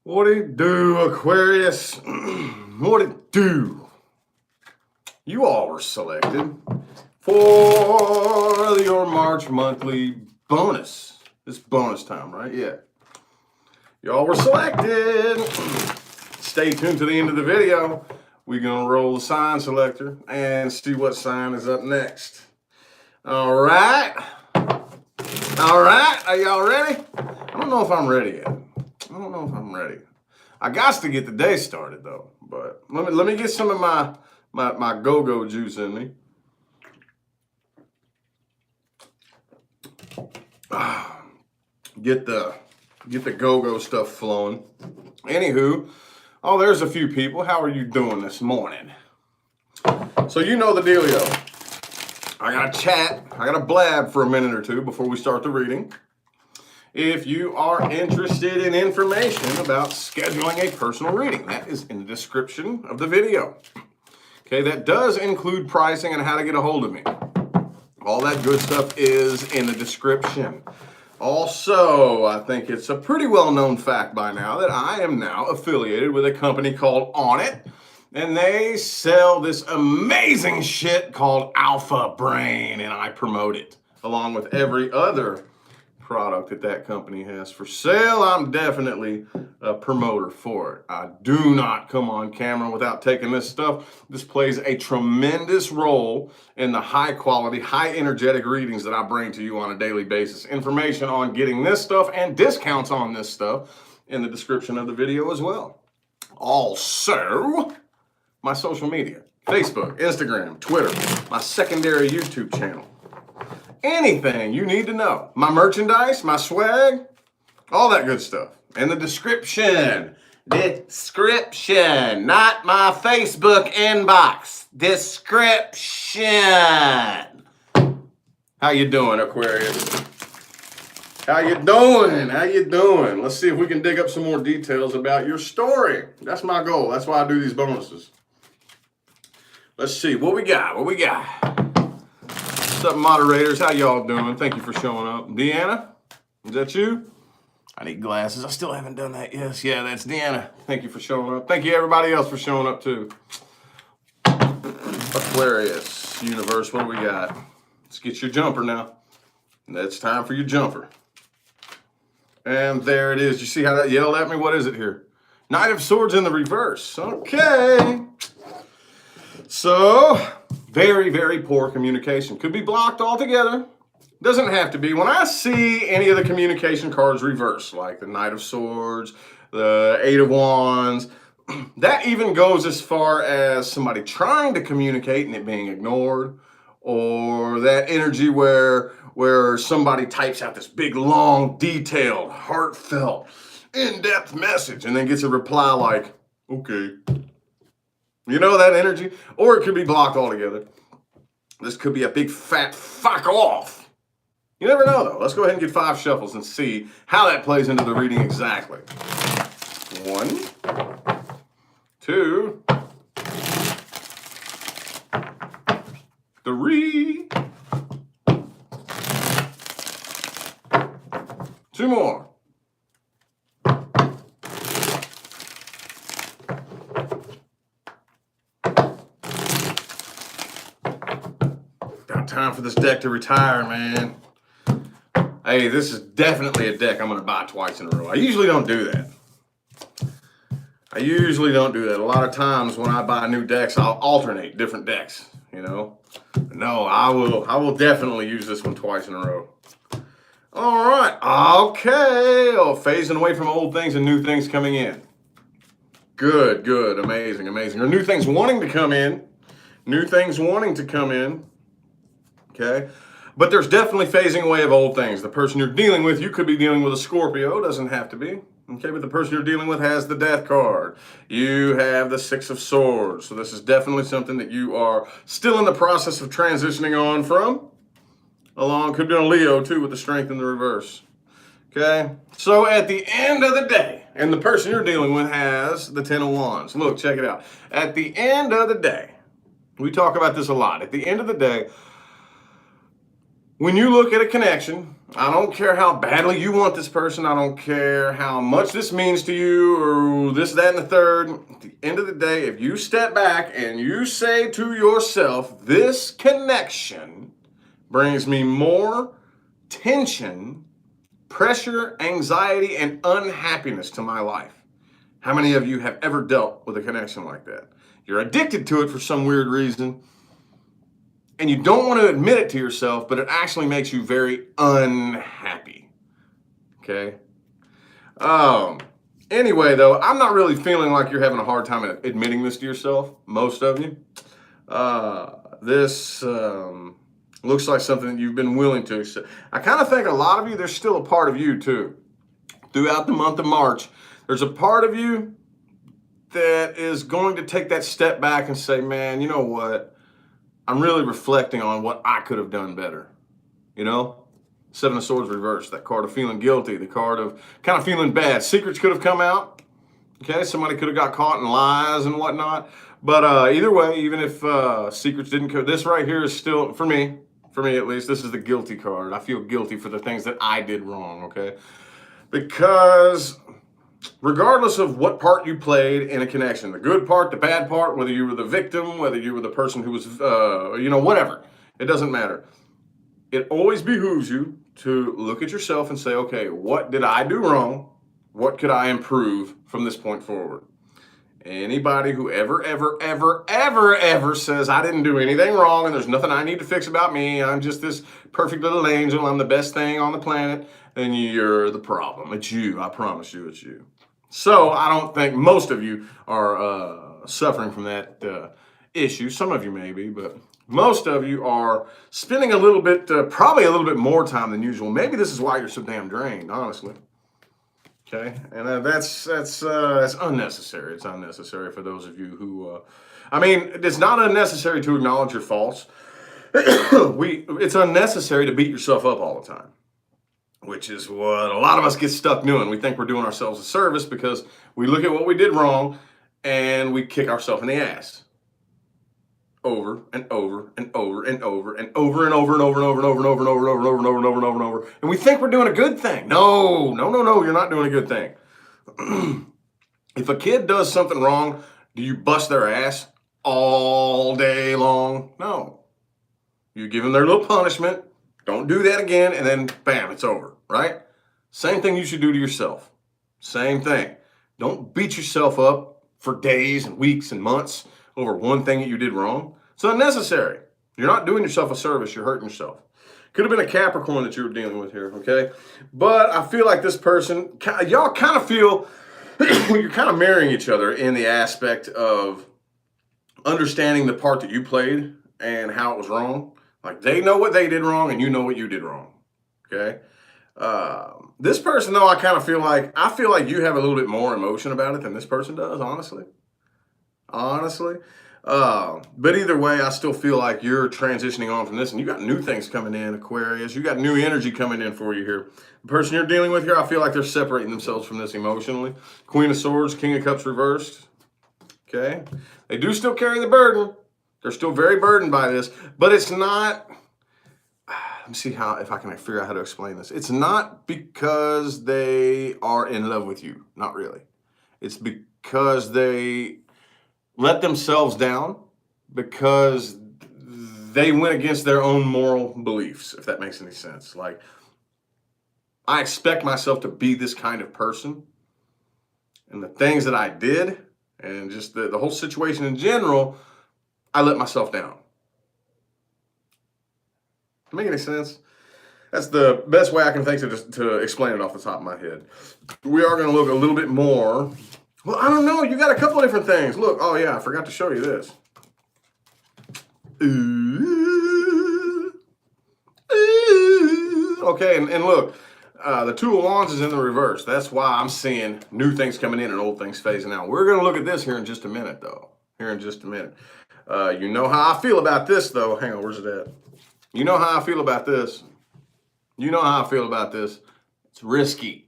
What it do, Aquarius? What it do? You all were selected for your March monthly bonus. It's bonus time, right? Yeah. Y'all were selected. Stay tuned to the end of the video. We're going to roll the sign selector and see what sign is up next. All right. All right. Are y'all ready? I don't know if I'm ready yet. I don't know if I'm ready. I got to get the day started though. But let me get some of my go-go juice in me. Get the go-go stuff flowing. Anywho, oh, there's a few people. How are you doing this morning? So you know the dealio. I gotta chat. I gotta blab for a minute or two before we start the reading. If you are interested in information about scheduling a personal reading, that is in the description of the video. Okay, that does include pricing and how to get a hold of me. All that good stuff is in the description. Also, I think it's a pretty well-known fact by now that I am now affiliated with a company called On It, and they sell this amazing shit called Alpha Brain, and I promote it along with every other product that company has for sale. I'm definitely a promoter for it. I do not come on camera without taking this stuff. This plays a tremendous role in the high quality, high energetic readings that I bring to you on a daily basis. Information on getting this stuff and discounts on this stuff in the description of the video as well. Also, my social media, Facebook, Instagram, Twitter, my secondary YouTube channel. Anything you need to know. My merchandise, my swag, all that good stuff. In the description. Description. Not my Facebook inbox. Description. How you doing, Aquarius? How you doing? How you doing? Let's see if we can dig up some more details about your story. That's my goal. That's why I do these bonuses. Let's see. What we got? What we got? What's up, moderators? How y'all doing? Thank you for showing up. Deanna, is that you? I need glasses. I still haven't done that. Yes, yeah, that's Deanna. Thank you for showing up. Thank you, everybody else, for showing up, too. Aquarius, universe, what do we got? Let's get your jumper now. It's time for your jumper. And there it is. You see how that yelled at me? What is it here? Knight of Swords in the reverse. Okay. So, very, very poor communication. Could be blocked altogether. Doesn't have to be. When I see any of the communication cards reversed, like the Knight of Swords, the Eight of Wands, that even goes as far as somebody trying to communicate and it being ignored, or that energy where somebody types out this big, long, detailed, heartfelt, in-depth message and then gets a reply like, okay. You know that energy? Or it could be blocked altogether. This could be a big fat fuck off. You never know though. Let's go ahead and get 5 shuffles and see how that plays into the reading exactly. 1, 2, 3. 2 more. Time for this deck to retire, man. Hey, this is definitely a deck I'm going to buy twice in a row. I usually don't do that. A lot of times when I buy new decks, I'll alternate different decks, you know. No, I will definitely use this one twice in a row. All right. Okay. Oh, phasing away from old things and new things coming in. Good, good. Amazing, amazing. Or new things wanting to come in. New things wanting to come in. Okay, but there's definitely phasing away of old things. The person you're dealing with, you could be dealing with a Scorpio, doesn't have to be. Okay, but the person you're dealing with has the Death card. You have the 6 of Swords. So this is definitely something that you are still in the process of transitioning on from. Along, could be on Leo too with the Strength in the reverse. Okay, so at the end of the day, and the person you're dealing with has the 10 of Wands. Look, check it out. At the end of the day, we talk about this a lot. At the end of the day, when you look at a connection, I don't care how badly you want this person, I don't care how much this means to you, or this, that, and the third. At the end of the day, if you step back and you say to yourself, this connection brings me more tension, pressure, anxiety, and unhappiness to my life. How many of you have ever dealt with a connection like that? You're addicted to it for some weird reason, and you don't want to admit it to yourself, but it actually makes you very unhappy. Okay? Anyway, though, I'm not really feeling like you're having a hard time admitting this to yourself, most of you. This looks like something that you've been willing to accept. I kind of think a lot of you, there's still a part of you, too. Throughout the month of March, there's a part of you that is going to take that step back and say, man, you know what? I'm really reflecting on what I could have done better. You know? Seven of Swords reversed. That card of feeling guilty. The card of kind of feeling bad. Secrets could have come out. Okay? Somebody could have got caught in lies and whatnot. But either way, even if secrets didn't come, this right here is still, for me at least, this is the guilty card. I feel guilty for the things that I did wrong, okay? Because regardless of what part you played in a connection, the good part, the bad part, whether you were the victim, whether you were the person who was, whatever, it doesn't matter. It always behooves you to look at yourself and say, okay, what did I do wrong? What could I improve from this point forward? Anybody who ever says I didn't do anything wrong and there's nothing I need to fix about me, I'm just this perfect little angel, I'm the best thing on the planet, then you're the problem. It's you. I promise you it's you. So I don't think most of you are suffering from that issue. Some of you may be, but most of you are spending a little bit, probably a little bit more time than usual. Maybe this is why you're so damn drained, honestly. Okay, and that's unnecessary. It's unnecessary for those of you who, it's not unnecessary to acknowledge your faults. It's unnecessary to beat yourself up all the time, which is what a lot of us get stuck doing. We think we're doing ourselves a service because we look at what we did wrong and we kick ourselves in the ass. Over and over and over and over and over and over and over and over and over and over and over and over and over and over and over and over and over. And we think we're doing a good thing. No, you're not doing a good thing. If a kid does something wrong, do you bust their ass all day long? No. You give them their little punishment. Don't do that again. And then bam, it's over, right? Same thing you should do to yourself. Same thing. Don't beat yourself up for days and weeks and months over one thing that you did wrong. It's unnecessary. You're not doing yourself a service. You're hurting yourself. Could have been a Capricorn that you were dealing with here, okay? But I feel like this person, y'all kind of feel, you're kind of marrying each other in the aspect of understanding the part that you played and how it was wrong. Like they know what they did wrong and you know what you did wrong, okay? This person, though, I feel like you have a little bit more emotion about it than this person does, honestly. But either way, I still feel like you're transitioning on from this and you got new things coming in, Aquarius. You got new energy coming in for you here. The person you're dealing with here, I feel like they're separating themselves from this emotionally. Queen of Swords, King of Cups reversed. Okay. They do still carry the burden. They're still very burdened by this, but it's not, let me see if I can figure out how to explain this. It's not because they are in love with you. Not really. It's because they let themselves down because they went against their own moral beliefs, if that makes any sense. Like, I expect myself to be this kind of person, and the things that I did and just the whole situation in general, I let myself down. Does that make any sense? That's the best way I can think to explain it off the top of my head. We are going to look a little bit more. Well, I don't know. You got a couple of different things. Look. Oh, yeah. I forgot to show you this. Ooh. Okay. And look, the Two of Wands is in the reverse. That's why I'm seeing new things coming in and old things phasing out. We're going to look at this here in just a minute, though. You know how I feel about this, though. Hang on. Where's it at? You know how I feel about this. It's risky.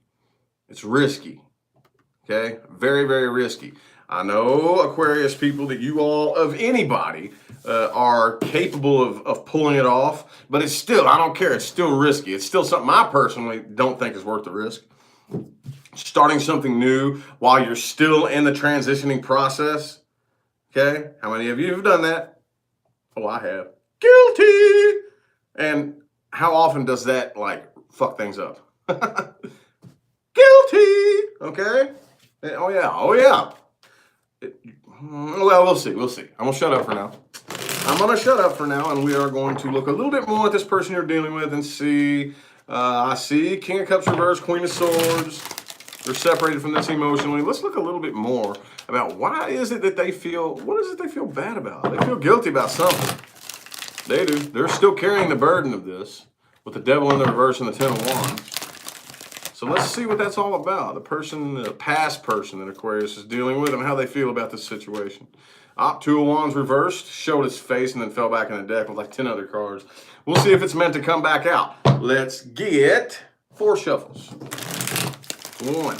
Okay? Very, very risky. I know, Aquarius people, that you all, of anybody, are capable of pulling it off, but it's still, I don't care, it's still risky. It's still something I personally don't think is worth the risk. Starting something new while you're still in the transitioning process. Okay, how many of you have done that? Oh, I have. Guilty! And how often does that, like, fuck things up? Guilty! Okay? Oh, yeah. Well, we'll see. I'm going to shut up for now. And we are going to look a little bit more at this person you're dealing with and see. I see King of Cups reverse, Queen of Swords. They're separated from this emotionally. Let's look a little bit more about why is it that they feel, what is it they feel bad about? They feel guilty about something. They do. They're still carrying the burden of this with the Devil in the reverse and the Ten of Wands. So let's see what that's all about. The past person that Aquarius is dealing with and how they feel about this situation. Two of Wands reversed, showed its face and then fell back in the deck with like 10 other cards. We'll see if it's meant to come back out. Let's get 4 shuffles. 1,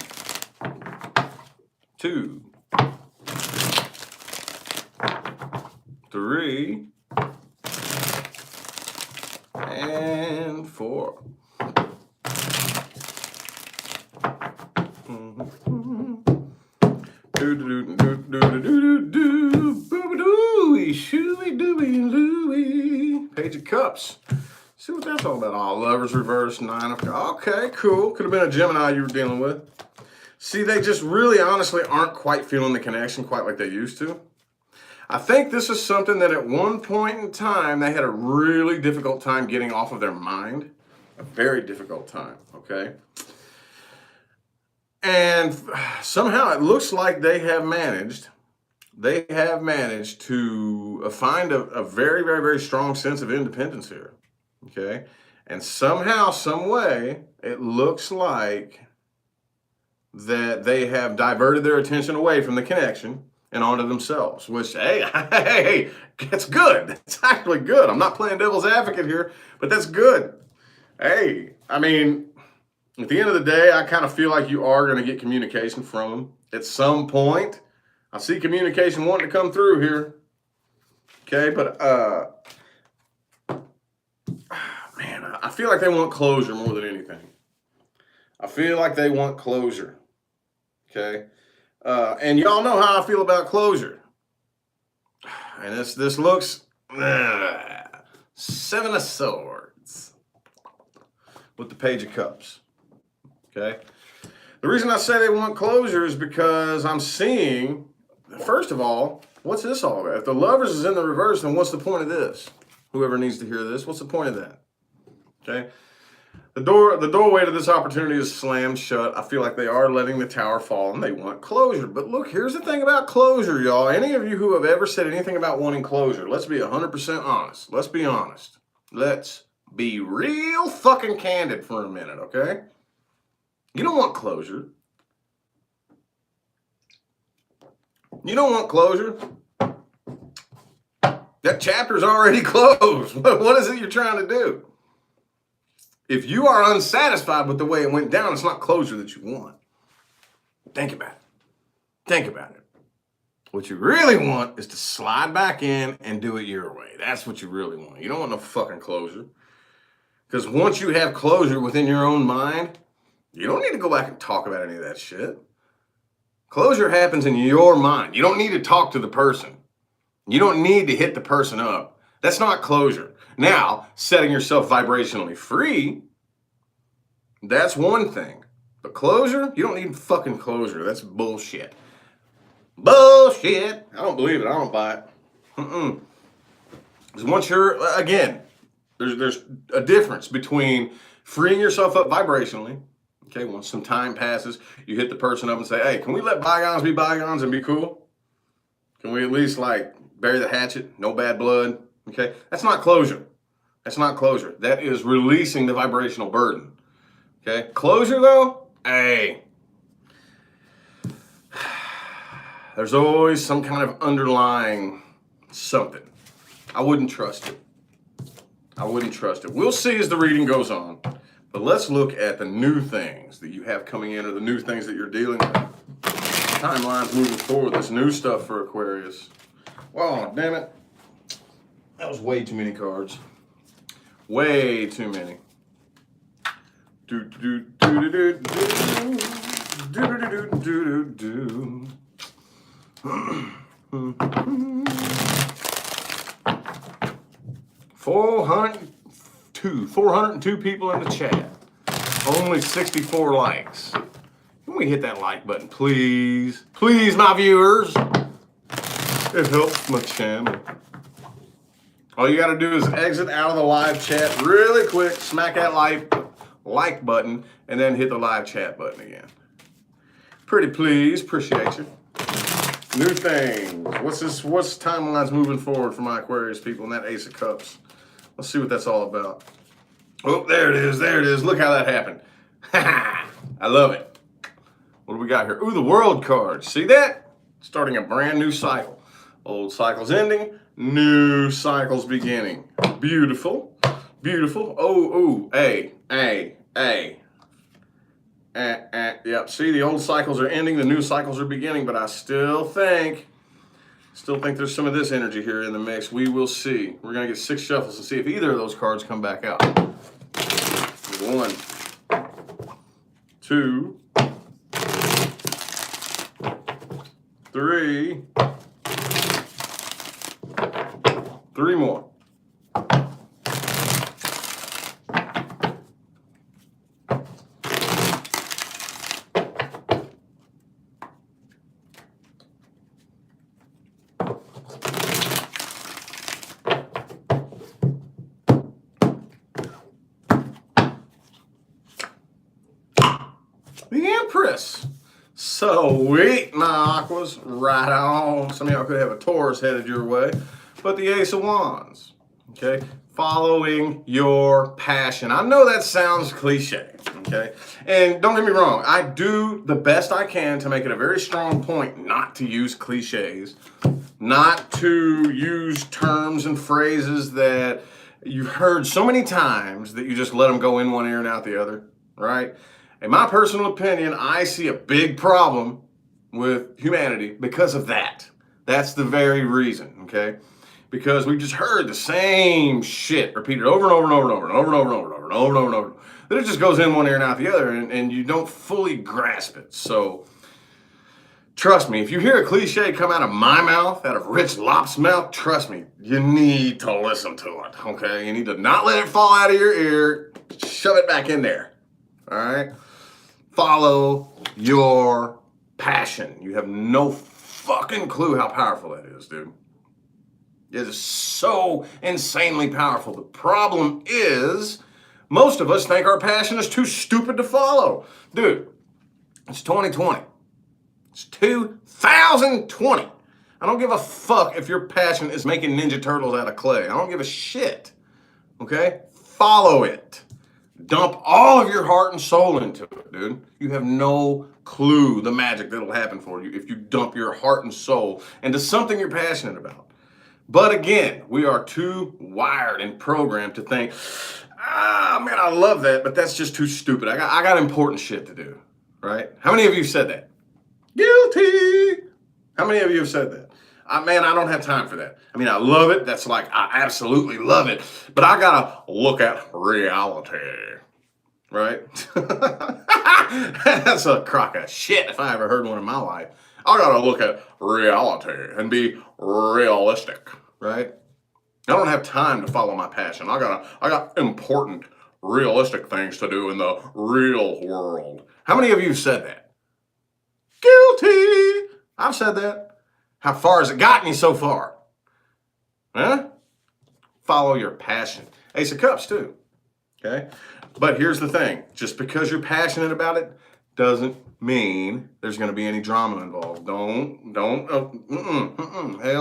2, 3, and 4. Page of Cups. See what that's all about. Oh, Lovers reverse, 9 of Cups. Okay, cool. Could have been a Gemini you were dealing with. See, they just really honestly aren't quite feeling the connection quite like they used to. I think this is something that at one point in time, they had a really difficult time getting off of their mind. A very difficult time, okay? And somehow it looks like they have managed to find a very, very, very strong sense of independence here, okay? And somehow, some way, it looks like that they have diverted their attention away from the connection and onto themselves, which, hey, it's good. It's actually good. I'm not playing devil's advocate here, but that's good. Hey, I mean, at the end of the day, I kind of feel like you are going to get communication from them at some point. I see communication wanting to come through here. Okay, but, man, I feel like they want closure more than anything. I feel like they want closure. Okay? And y'all know how I feel about closure. And this looks 7 of Swords with the Page of Cups. Okay? The reason I say they want closure is because I'm seeing, first of all, what's this all about? If the Lovers is in the reverse, then what's the point of this? Whoever needs to hear this, what's the point of that? Okay? The doorway to this opportunity is slammed shut. I feel like they are letting the tower fall and they want closure. But look, here's the thing about closure, y'all. Any of you who have ever said anything about wanting closure, let's be 100% honest. Let's be honest. Let's be real fucking candid for a minute, okay? You don't want closure. You don't want closure. That chapter's already closed. What is it you're trying to do? If you are unsatisfied with the way it went down, it's not closure that you want. Think about it. Think about it. What you really want is to slide back in and do it your way. That's what you really want. You don't want no fucking closure. Because once you have closure within your own mind, you don't need to go back and talk about any of that shit. Closure happens in your mind. You don't need to talk to the person. You don't need to hit the person up. That's not closure. Now, setting yourself vibrationally free, that's one thing. But closure, you don't need fucking closure. That's bullshit. Bullshit. I don't believe it. I don't buy it. Because once you're, again, there's a difference between freeing yourself up vibrationally. Okay, once some time passes, you hit the person up and say, hey, can we let bygones be bygones and be cool? Can we at least, like, bury the hatchet? No bad blood? Okay, that's not closure. That's not closure. That is releasing the vibrational burden. Okay, closure though, hey, there's always some kind of underlying something. I wouldn't trust it. I wouldn't trust it. We'll see as the reading goes on. But let's look at the new things that you have coming in or the new things that you're dealing with. Timeline's moving forward. This new stuff for Aquarius. Wow, damn it. That was way too many cards. Way too many. Do do do do do do do do do do. 402 people in the chat. Only 64 likes. Can we hit that like button, please? Please, my viewers. It helps my channel. All you gotta do is exit out of the live chat really quick, smack that like button, and then hit the live chat button again. Pretty please, appreciate you. New things. What's timelines moving forward for my Aquarius people and that Ace of Cups? Let's see what that's all about. Oh, there it is, there it is. Look how that happened. I love it. What do we got here? Ooh, the World card. See that? Starting a brand new cycle. Old cycle's ending, new cycle's beginning. Beautiful, beautiful. Oh, yep, see, the old cycles are ending, the new cycles are beginning, but I still think there's some of this energy here in the mix. We will see. We're going to get 6 shuffles and see if either of those cards come back out. 1, 2, 3. 3 more. The Empress. Sweet, my aquas. Right on. Some of y'all could have a Taurus headed your way. But the Ace of Wands. Okay? Following your passion. I know that sounds cliche. Okay? And don't get me wrong. I do the best I can to make it a very strong point not to use cliches. Not to use terms and phrases that you've heard so many times that you just let them go in one ear and out the other. Right? In my personal opinion, I see a big problem with humanity because of that. That's the very reason, okay? Because we just heard the same shit repeated over and over and over and over and over and over and over and over and over and over and over. Then it just goes in one ear and out the other, and you don't fully grasp it. So, trust me, if you hear a cliche come out of my mouth, out of Rich Lop's mouth, trust me, you need to listen to it, okay? You need to not let it fall out of your ear, shove it back in there, all right? Follow your passion. You have no fucking clue how powerful that is, dude. It is so insanely powerful. The problem is, most of us think our passion is too stupid to follow. Dude, it's 2020. It's 2020. I don't give a fuck if your passion is making Ninja Turtles out of clay. I don't give a shit. Okay? Follow it. Dump all of your heart and soul into it, dude. You have no clue the magic that'll happen for you if you dump your heart and soul into something you're passionate about. But again, we are too wired and programmed to think, man, I love that, but that's just too stupid. I got important shit to do, right? How many of you said that? Guilty. How many of you have said that? Man, I don't have time for that. I mean, I love it. That's like, I absolutely love it. But I gotta look at reality, right? That's a crock of shit if I ever heard one in my life. I gotta look at reality and be realistic, right? I don't have time to follow my passion. I got important, realistic things to do in the real world. How many of you have said that? Guilty. I've said that. How far has it gotten you so far? Huh? Follow your passion. Ace of Cups too, okay? But here's the thing. Just because you're passionate about it doesn't mean there's going to be any drama involved. Hell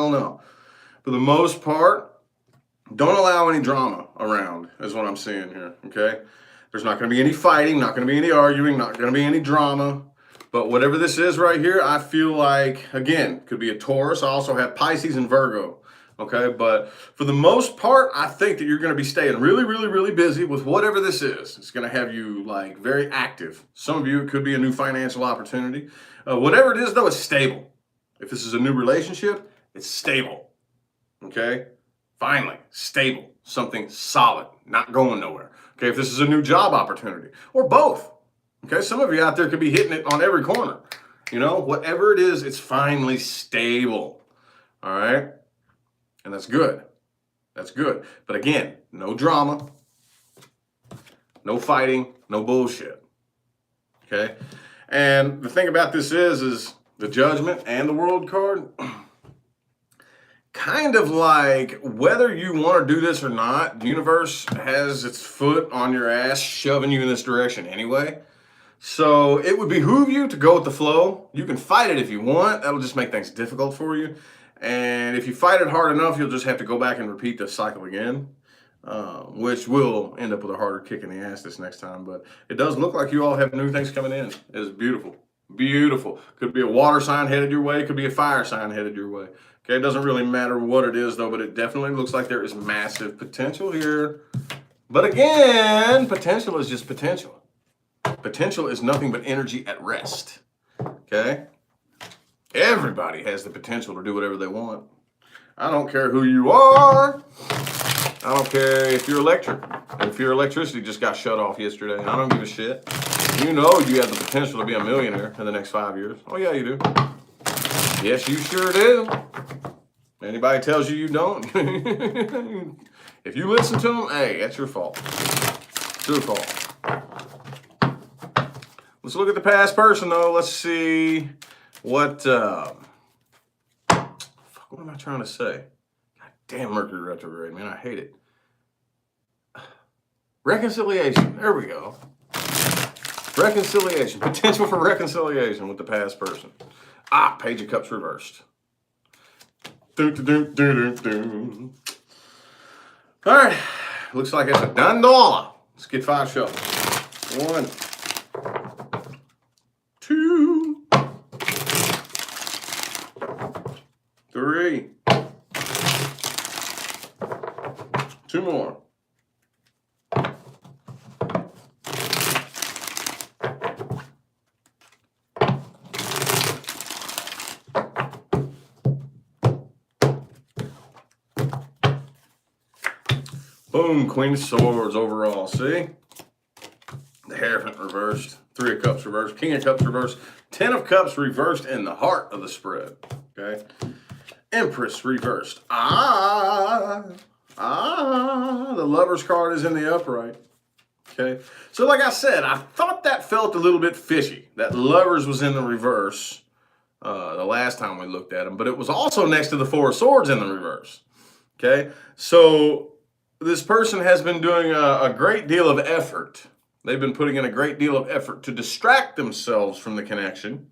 no. For the most part, don't allow any drama around, is what I'm seeing here, okay? There's not going to be any fighting, not going to be any arguing, not going to be any drama. But whatever this is right here, I feel like, again, could be a Taurus. I also have Pisces and Virgo, okay? But for the most part, I think that you're going to be staying really, really, really busy with whatever this is. It's going to have you, like, very active. Some of you, it could be a new financial opportunity. Whatever it is, though, it's stable. If this is a new relationship, it's stable, okay? Finally, stable, something solid, not going nowhere. Okay, if this is a new job opportunity, or both. Okay, some of you out there could be hitting it on every corner. You know, whatever it is, it's finally stable. All right, and that's good. That's good. But again, no drama, no fighting, no bullshit. Okay, and the thing about this is the Judgment and the World card. Kind of like whether you want to do this or not, the universe has its foot on your ass shoving you in this direction anyway. So it would behoove you to go with the flow. You can fight it if you want. That'll just make things difficult for you. And if you fight it hard enough, you'll just have to go back and repeat the cycle again, which will end up with a harder kick in the ass this next time. But it does look like you all have new things coming in. It's beautiful. Beautiful. Could be a water sign headed your way. Could be a fire sign headed your way. Okay, it doesn't really matter what it is, though, but it definitely looks like there is massive potential here. But again, potential is just potential. Potential is nothing but energy at rest. Okay? Everybody has the potential to do whatever they want. I don't care who you are. I don't care if you're electric. If your electricity just got shut off yesterday. I don't give a shit. You know you have the potential to be a millionaire in the next 5 years. Oh, yeah, you do. Yes, you sure do. Anybody tells you you don't, if you listen to them, hey, that's your fault. It's your fault. Let's look at the past person, though. Let's see what am I trying to say? God damn, Mercury retrograde, man. I hate it. Reconciliation. There we go. Reconciliation. Potential for reconciliation with the past person. Ah, Page of Cups reversed. All right. Looks like it's a done dollar. Let's get 5 shuffles. 1, 2, 3. 2 more. Boom, Queen of Swords overall, see? The Hierophant reversed, 3 of Cups reversed, King of Cups reversed, 10 of Cups reversed in the heart of the spread, okay? Empress reversed. The Lover's card is in the upright, okay? So like I said, I thought that felt a little bit fishy, that Lovers was in the reverse the last time we looked at them, but it was also next to the 4 of Swords in the reverse, okay? So this person has been doing a great deal of effort. They've been putting in a great deal of effort to distract themselves from the connection.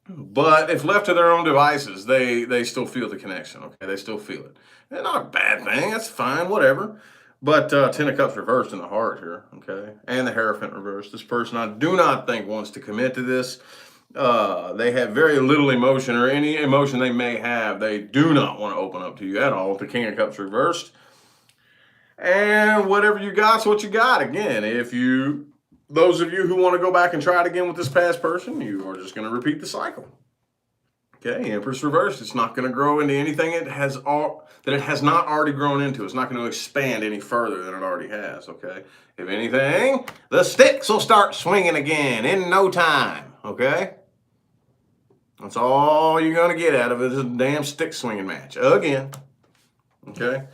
But if left to their own devices, they still feel the connection, okay? They still feel it. And not a bad thing. That's fine, whatever. But 10 of Cups reversed in the heart here, okay? And the Hierophant reversed. This person I do not think wants to commit to this. They have very little emotion, or any emotion they may have, they do not want to open up to you at all with the King of Cups reversed. And whatever you got's what you got. Again, those of you who want to go back and try it again with this past person, you are just going to repeat the cycle. Okay, Empress reversed. It's not going to grow into anything that it has not already grown into. It's not going to expand any further than it already has, okay? If anything, the sticks will start swinging again in no time, okay? That's all you're going to get out of it is a damn stick swinging match again, okay?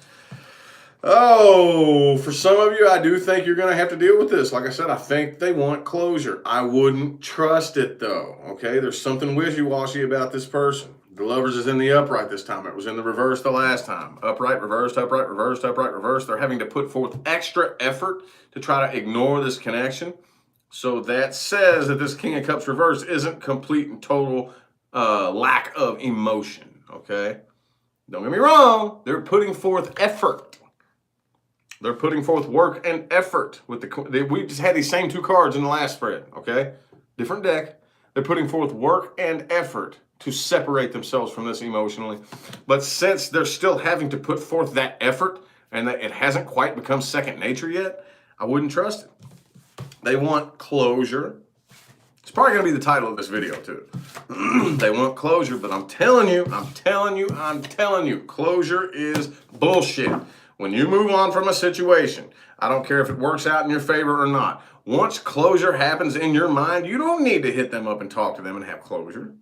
Oh, for some of you, I do think you're going to have to deal with this. Like I said, I think they want closure. I wouldn't trust it, though, okay? There's something wishy-washy about this person. The Lovers is in the upright this time. It was in the reverse the last time. Upright, reversed, upright, reversed, upright, reversed. They're having to put forth extra effort to try to ignore this connection. So that says that this King of Cups reversed isn't complete and total lack of emotion, okay? Don't get me wrong. They're putting forth effort. They're putting forth work and effort with we just had these same 2 cards in the last spread, okay? Different deck. They're putting forth work and effort to separate themselves from this emotionally. But since they're still having to put forth that effort and that it hasn't quite become second nature yet, I wouldn't trust it. They want closure. It's probably going to be the title of this video too. They want closure, but I'm telling you, closure is bullshit. When you move on from a situation, I don't care if it works out in your favor or not. Once closure happens in your mind, you don't need to hit them up and talk to them and have closure.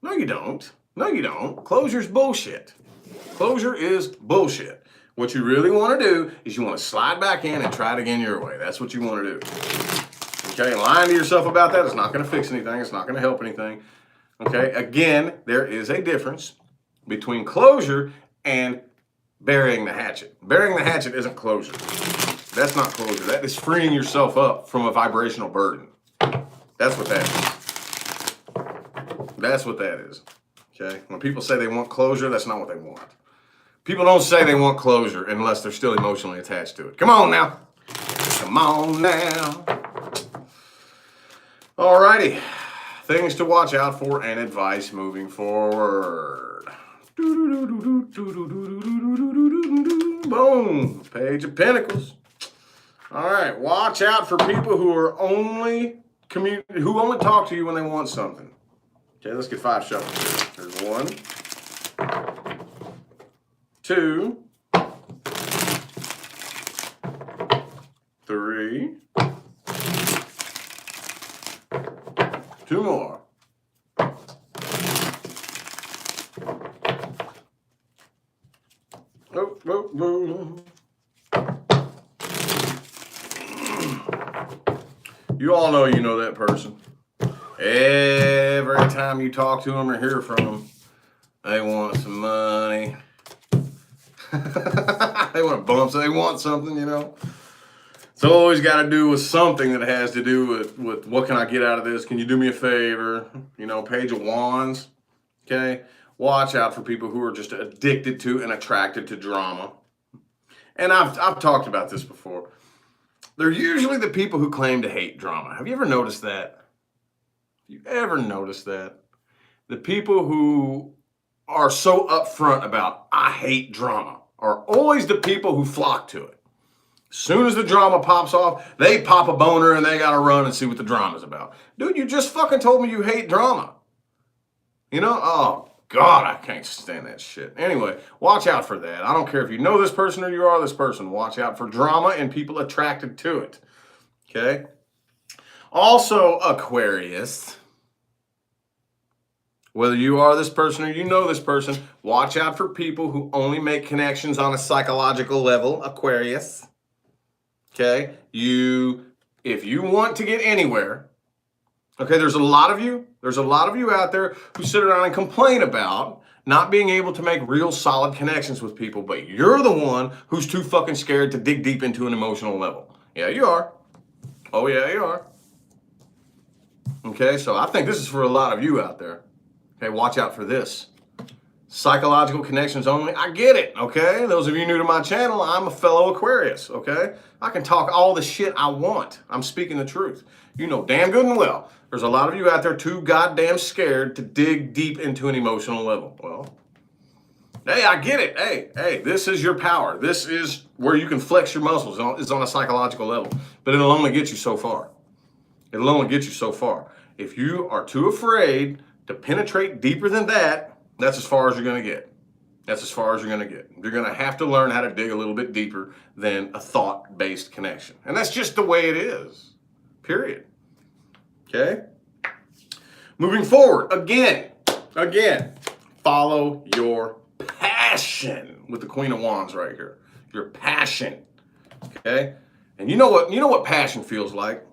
No, you don't. No, you don't. Closure's bullshit. Closure is bullshit. What you really want to do is you want to slide back in and try it again your way. That's what you want to do. Okay, and lying to yourself about that is not going to fix anything. It's not going to help anything. Okay, again, there is a difference between closure and burying the hatchet. Burying the hatchet isn't closure. That's not closure. That is freeing yourself up from a vibrational burden. That's what that is. That's what that is. Okay, when people say they want closure, that's not what they want. People don't say they want closure unless they're still emotionally attached to it. Come on now. Come on now. Alrighty, things to watch out for and advice moving forward. Boom, Page of Pentacles. All right, watch out for people who are only talk to you when they want something. Okay, let's get 5 shuffles. There's 1, 2, 3. 2 more. Oh, oh, oh. You all know you know that person. Every time you talk to them or hear from them, they want some money. They want bumps. They want something, you know. It's always got to do with something that has to do with what can I get out of this? Can you do me a favor? You know, Page of Wands. Okay. Watch out for people who are just addicted to and attracted to drama. And I've talked about this before. They're usually the people who claim to hate drama. Have you ever noticed that? Have you ever noticed that? The people who are so upfront about, I hate drama, are always the people who flock to it. As soon as the drama pops off, they pop a boner and they got to run and see what the drama's about. Dude, you just fucking told me you hate drama. You know? Oh, God, I can't stand that shit. Anyway, watch out for that. I don't care if you know this person or you are this person. Watch out for drama and people attracted to it. Okay? Also, Aquarius. Whether you are this person or you know this person, watch out for people who only make connections on a psychological level. Aquarius. Okay? If you want to get anywhere, okay, there's a lot of you out there who sit around and complain about not being able to make real solid connections with people, but you're the one who's too fucking scared to dig deep into an emotional level. Yeah, you are. Oh, yeah, you are. Okay, so I think this is for a lot of you out there. Okay, watch out for this. Psychological connections only. I get it, okay? Those of you new to my channel, I'm a fellow Aquarius, okay? I can talk all the shit I want. I'm speaking the truth. You know damn good and well, there's a lot of you out there too goddamn scared to dig deep into an emotional level. Well, hey, I get it. Hey, this is your power. This is where you can flex your muscles. It's on a psychological level, but it'll only get you so far. It'll only get you so far. If you are too afraid to penetrate deeper than that, that's as far as you're going to get. That's as far as you're going to get. You're going to have to learn how to dig a little bit deeper than a thought-based connection. And that's just the way it is. Period. Okay? Moving forward, again, follow your passion with the Queen of Wands right here. Your passion. Okay? And you know what passion feels like?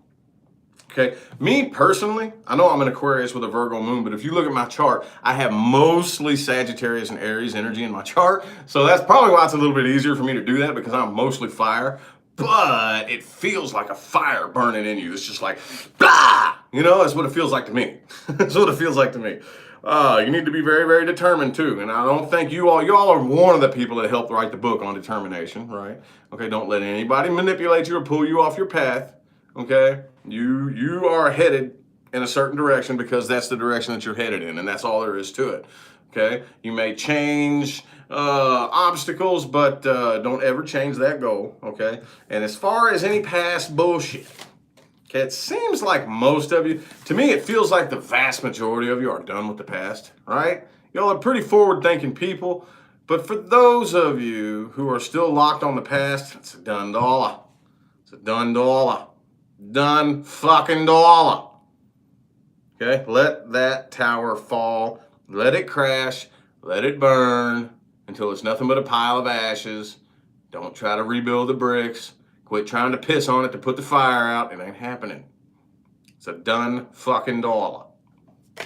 Okay, me personally, I know I'm an Aquarius with a Virgo moon, but if you look at my chart, I have mostly Sagittarius and Aries energy in my chart. So that's probably why it's a little bit easier for me to do that, because I'm mostly fire. But it feels like a fire burning in you. It's just like, blah! You know, that's what it feels like to me. That's what it feels like to me. You need to be very, very determined too. And I don't think y'all are one of the people that helped write the book on determination, right? Okay, don't let anybody manipulate you or pull you off your path. Okay, you are headed in a certain direction because that's the direction that you're headed in, and that's all there is to it. Okay, you may change obstacles, but don't ever change that goal. Okay, and as far as any past bullshit, Okay, it seems like most of you, to me, it feels like the vast majority of you are done with the past, right? Y'all are pretty forward-thinking people, but for those of you who are still locked on the past, it's a done dollar. It's a done dollar. Done fucking dollar. Okay, let that tower fall. Let it crash. Let it burn until it's nothing but a pile of ashes. Don't try to rebuild the bricks. Quit trying to piss on it to put the fire out. It ain't happening. It's a done fucking dollar.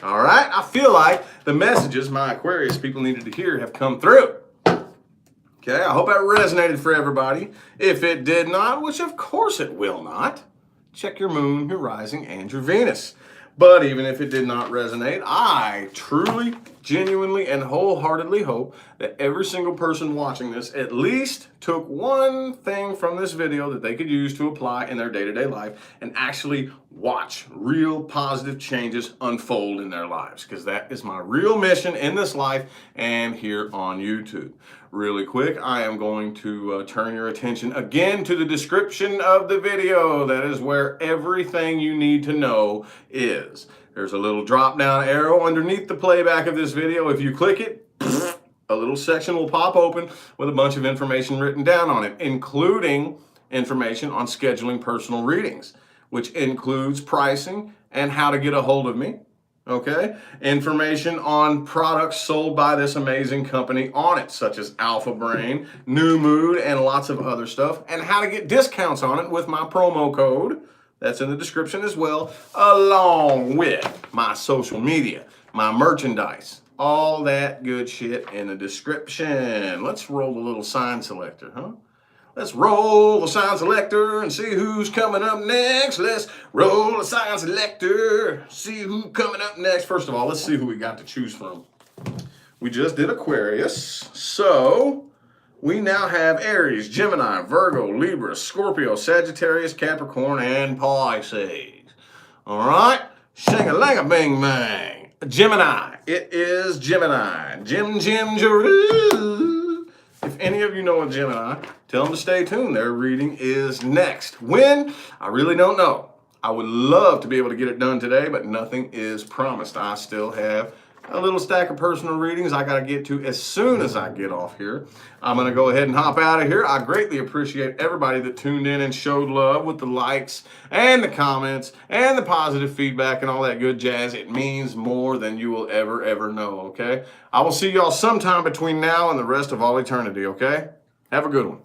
All right? I feel like the messages my Aquarius people needed to hear have come through. Okay? I hope that resonated for everybody. If it did not, which of course it will not, check your moon, your rising, and your Venus. But even if it did not resonate, I truly, genuinely, and wholeheartedly hope that every single person watching this at least took one thing from this video that they could use to apply in their day-to-day life and actually watch real positive changes unfold in their lives, because that is my real mission in this life and here on YouTube. Really quick, I am going to turn your attention again to the description of the video. That is where everything you need to know is. There's a little drop down arrow underneath the playback of this video. If you click it, a little section will pop open with a bunch of information written down on it, including information on scheduling personal readings, which includes pricing and how to get a hold of me. Okay, information on products sold by this amazing company on it, such as Alpha Brain, New Mood, and lots of other stuff, and how to get discounts on it with my promo code. That's in the description as well, along with my social media, my merchandise, all that good shit in the description. Let's roll the little sign selector, huh? Let's roll the sign selector and see who's coming up next. Let's roll the sign selector, see who's coming up next. First of all, let's see who we got to choose from. We just did Aquarius, so we now have Aries, Gemini, Virgo, Libra, Scorpio, Sagittarius, Capricorn, and Pisces. All right, shing-a-lang-a-bing-bang. Gemini, it is Gemini. Jim, Jaroo. If any of you know a Gemini, tell them to stay tuned. Their reading is next. When? I really don't know. I would love to be able to get it done today, but nothing is promised. I still have a little stack of personal readings I got to get to as soon as I get off here. I'm going to go ahead and hop out of here. I greatly appreciate everybody that tuned in and showed love with the likes and the comments and the positive feedback and all that good jazz. It means more than you will ever know, okay? I will see y'all sometime between now and the rest of all eternity, okay? Have a good one.